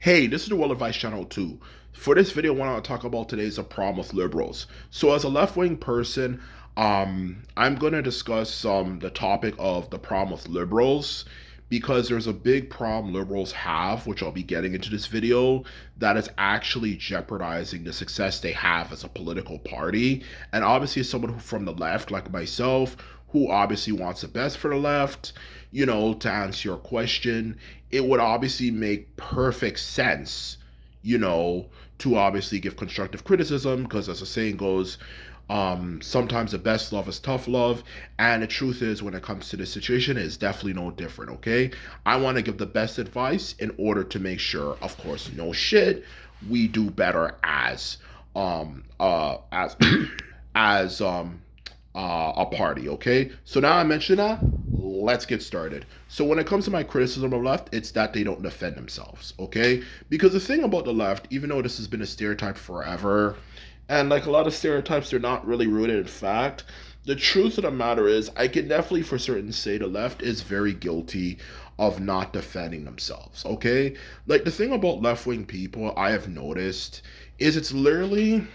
Hey, this is the World Advice Channel 2. For this video, what I want to talk about today is the problem with liberals. So as a left-wing person, I'm going to discuss the topic of the problem with liberals because there's a big problem liberals have, which I'll be getting into this video, that is actually jeopardizing the success they have as a political party. And obviously, as someone who from the left, like myself, who obviously wants the best for the left, to answer your question, it would obviously make perfect sense, to obviously give constructive criticism because, as the saying goes, sometimes the best love is tough love. And the truth is, when it comes to this situation, it's definitely no different, okay? I want to give the best advice in order to make sure, of course, no shit, we do better as as a party, okay? So now I mentioned that, let's get started. So when it comes to my criticism of left, it's that they don't defend themselves, okay? Because the thing about the left, even though this has been a stereotype forever, and like a lot of stereotypes, they're not really rooted in fact. The truth of the matter is, I can definitely for certain say the left is very guilty of not defending themselves, okay? Like the thing about left wing people I have noticed is it's literally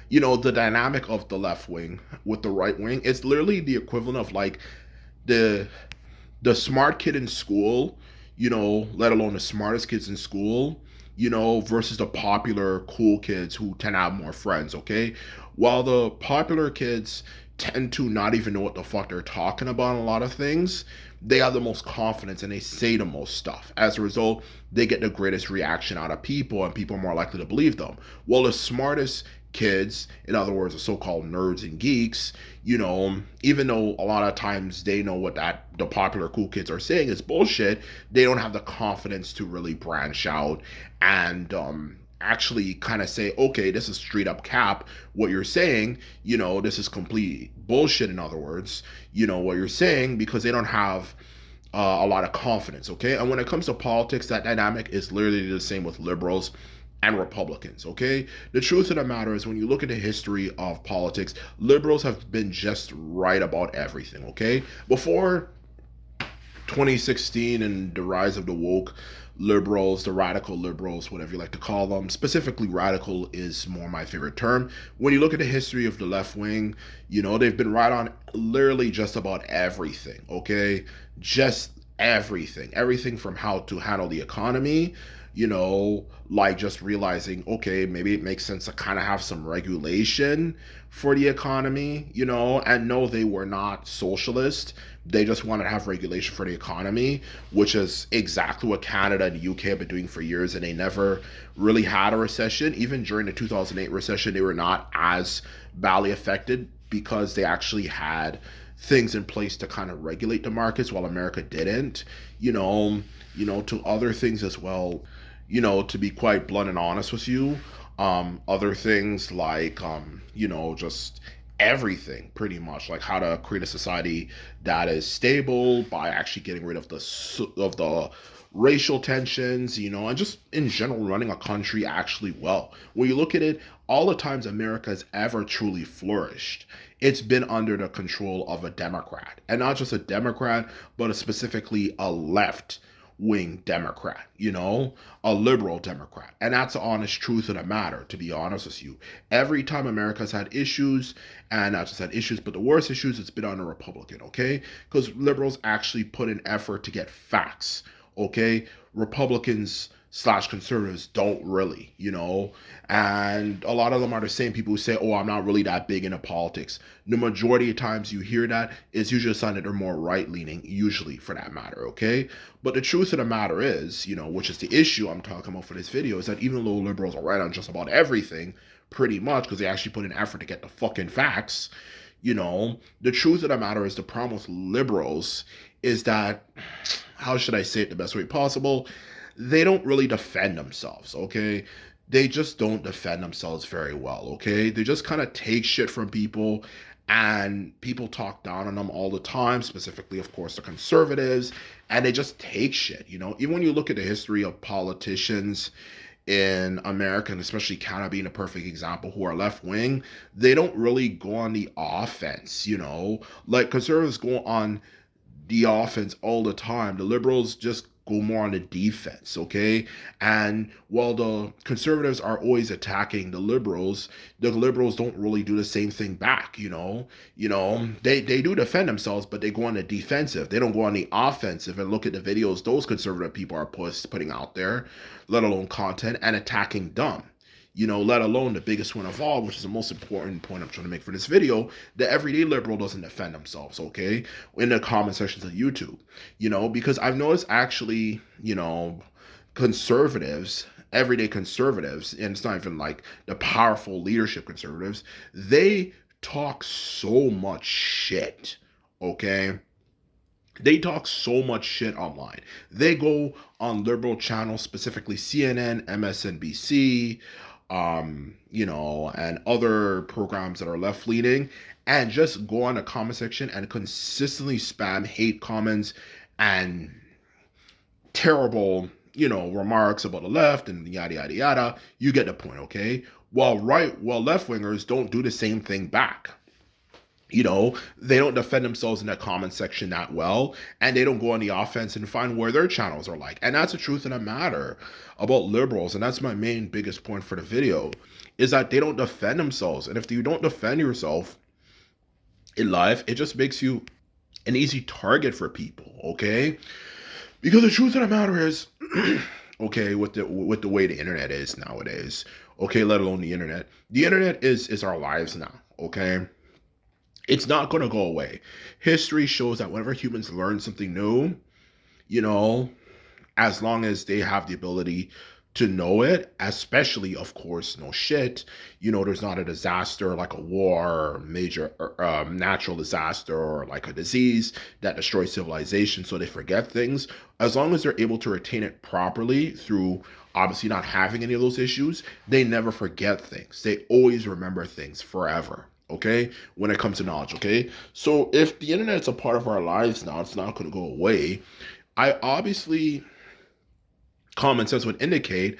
the dynamic of the left wing with the right wing. It's literally the equivalent of like the the smart kid in school, let alone the smartest kids in school, versus the popular cool kids who tend to have more friends, okay? While the popular kids tend to not even know what the fuck they're talking about on a lot of things, they have the most confidence and they say the most stuff. As a result, they get the greatest reaction out of people and people are more likely to believe them. Well, the smartest kids, in other words, the so-called nerds and geeks, even though a lot of times they know what that the popular cool kids are saying is bullshit, they don't have the confidence to really branch out and actually kind of say, okay, this is straight up cap. What you're saying, this is complete bullshit. In other words, what you're saying, because they don't have a lot of confidence, okay? And when it comes to politics, that dynamic is literally the same with liberals and Republicans, okay? The truth of the matter is when you look at the history of politics, liberals have been just right about everything, okay? Before 2016 and the rise of the woke liberals, the radical liberals, whatever you like to call them. Specifically, radical is more my favorite term. When you look at the history of the left wing, they've been right on literally just about everything, okay? Just everything. Everything from how to handle the economy, like just realizing, okay, maybe it makes sense to kind of have some regulation for the economy, and no, they were not socialist. They just wanted to have regulation for the economy, which is exactly what Canada and the UK have been doing for years, and they never really had a recession. Even during the 2008 recession, they were not as badly affected because they actually had things in place to kind of regulate the markets while America didn't, to other things as well, to be quite blunt and honest with you, other things like, just everything pretty much, like how to create a society that is stable by actually getting rid of the racial tensions, and just in general running a country actually well. When you look at it, all the times America has ever truly flourished, it's been under the control of a Democrat. And not just a Democrat, but specifically a left wing Democrat, a liberal Democrat. And that's the honest truth of the matter, to be honest with you. Every time America's had issues, and not just had issues, but the worst issues, it's been on a Republican, okay? Because liberals actually put in effort to get facts, okay? Republicans slash conservatives don't really, and a lot of them are the same people who say, oh, I'm not really that big into politics. The majority of times you hear that, it's usually a sign that they're more right-leaning, usually, for that matter, okay? But the truth of the matter is, which is the issue I'm talking about for this video, is that even though liberals are right on just about everything, pretty much, because they actually put in effort to get the fucking facts, the truth of the matter is the problem with liberals is that, how should I say it the best way possible? They don't really defend themselves, okay? They just don't defend themselves very well, okay? They just kind of take shit from people and people talk down on them all the time, specifically, of course, the conservatives, and they just take shit, Even when you look at the history of politicians in America, and especially Canada being a perfect example, who are left wing, they don't really go on the offense, Like conservatives go on the offense all the time. The liberals just go more on the defense, okay? And while the conservatives are always attacking the liberals don't really do the same thing back, you know? They do defend themselves, but they go on the defensive. They don't go on the offensive and look at the videos those conservative people are putting out there, let alone content, and attacking them. Let alone the biggest one of all, which is the most important point I'm trying to make for this video, the everyday liberal doesn't defend themselves, okay? In the comment sections of YouTube, because I've noticed actually, conservatives, everyday conservatives, and it's not even like the powerful leadership conservatives, they talk so much shit, okay? They talk so much shit online. They go on liberal channels, specifically CNN, MSNBC, and other programs that are left leaning, and just go on the comment section and consistently spam hate comments and terrible, remarks about the left and yada yada yada. You get the point, okay? While left wingers don't do the same thing back. They don't defend themselves in that comment section that well, and they don't go on the offense and find where their channels are like. And that's the truth of the matter about liberals, and that's my main biggest point for the video, is that they don't defend themselves. And if you don't defend yourself in life, it just makes you an easy target for people, okay? Because the truth of the matter is, okay, with the way the internet is nowadays, okay, let alone the internet is our lives now, okay? It's not going to go away. History shows that whenever humans learn something new, as long as they have the ability to know it, especially, of course, no shit, there's not a disaster like a war or major natural disaster or like a disease that destroys civilization so they forget things. As long as they're able to retain it properly through obviously not having any of those issues, they never forget things. They always remember things forever. Okay, when it comes to knowledge, okay? So if the internet is a part of our lives now, it's not going to go away. I obviously, common sense would indicate,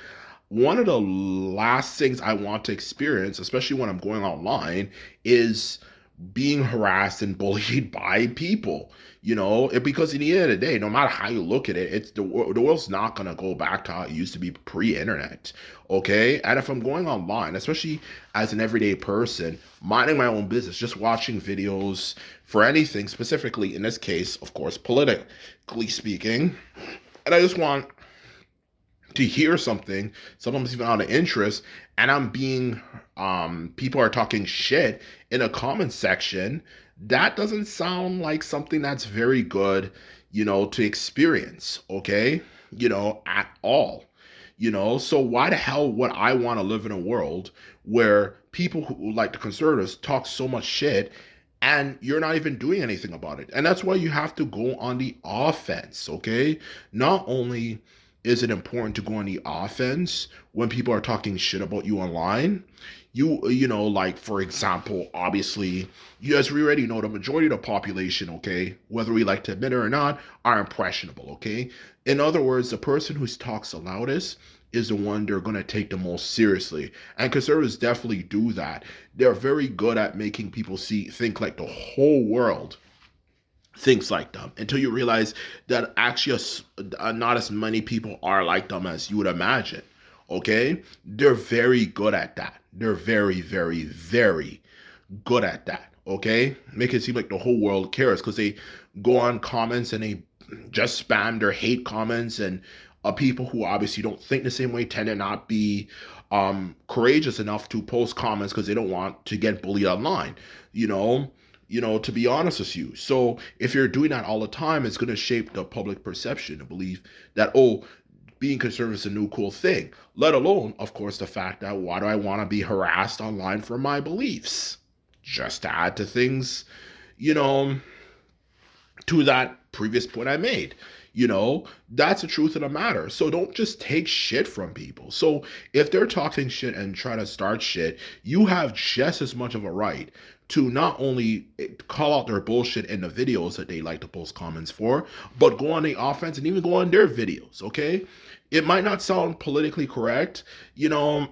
one of the last things I want to experience, especially when I'm going online, is being harassed and bullied by people, because at the end of the day, no matter how you look at it, it's the world's not going to go back to how it used to be pre-internet, okay? And if I'm going online, especially as an everyday person, minding my own business, just watching videos for anything, specifically in this case, of course, politically speaking, and I just want to hear something, sometimes even out of interest, and I'm being, people are talking shit in a comment section, that doesn't sound like something that's very good, to experience, okay? At all. So why the hell would I want to live in a world where people who like the conservatives talk so much shit and you're not even doing anything about it? And that's why you have to go on the offense, okay? Not only is it important to go on the offense when people are talking shit about you online, like, for example, obviously, as we already know, the majority of the population, okay, whether we like to admit it or not, are impressionable, okay? In other words, the person who talks the loudest is the one they're going to take the most seriously. And conservatives definitely do that. They're very good at making people think like the whole world thinks like them, until you realize that actually not as many people are like them as you would imagine, okay? They're very good at that. They're very, very, very good at that, okay? Make it seem like the whole world cares because they go on comments and they just spam their hate comments, and people who obviously don't think the same way tend to not be courageous enough to post comments because they don't want to get bullied online, to be honest with you. So if you're doing that all the time, it's going to shape the public perception to believe that, oh, being conservative is a new cool thing, let alone, of course, the fact that why do I want to be harassed online for my beliefs? Just to add to things, to that previous point I made. That's the truth of the matter. So don't just take shit from people. So if they're talking shit and trying to start shit, you have just as much of a right to not only call out their bullshit in the videos that they like to post comments for, but go on the offense and even go on their videos, okay? It might not sound politically correct, you know,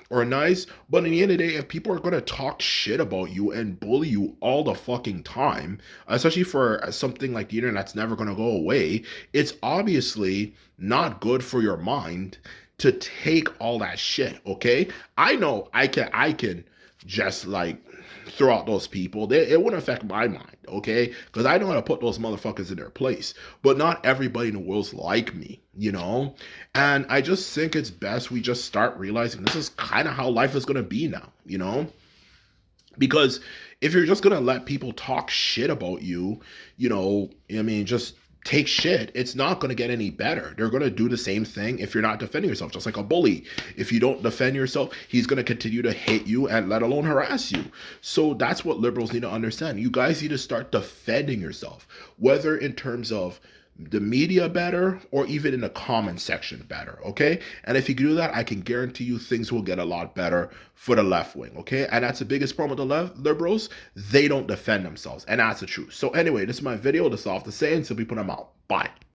or nice, but in the end of the day, if people are gonna talk shit about you and bully you all the fucking time, especially for something like the internet that's never gonna go away, it's obviously not good for your mind to take all that shit. Okay, I know I can just like throw out those people. It wouldn't affect my mind, okay? Because I know how to put those motherfuckers in their place. But not everybody in the world's like me, you know? And I just think it's best we just start realizing this is kind of how life is going to be now, you know? Because if you're just going to let people talk shit about you, you know, I mean, just take shit, it's not going to get any better. They're going to do the same thing if you're not defending yourself, just like a bully. If you don't defend yourself, he's going to continue to hit you and let alone harass you. So that's what liberals need to understand. You guys need to start defending yourself, whether in terms of the media better or even in the comment section better, okay? And if you do that, I can guarantee you things will get a lot better for the left wing, okay? And that's the biggest problem with the liberals. They don't defend themselves, and that's the truth. So anyway, this is my video. That's all I have to say, and so we put them out. Bye.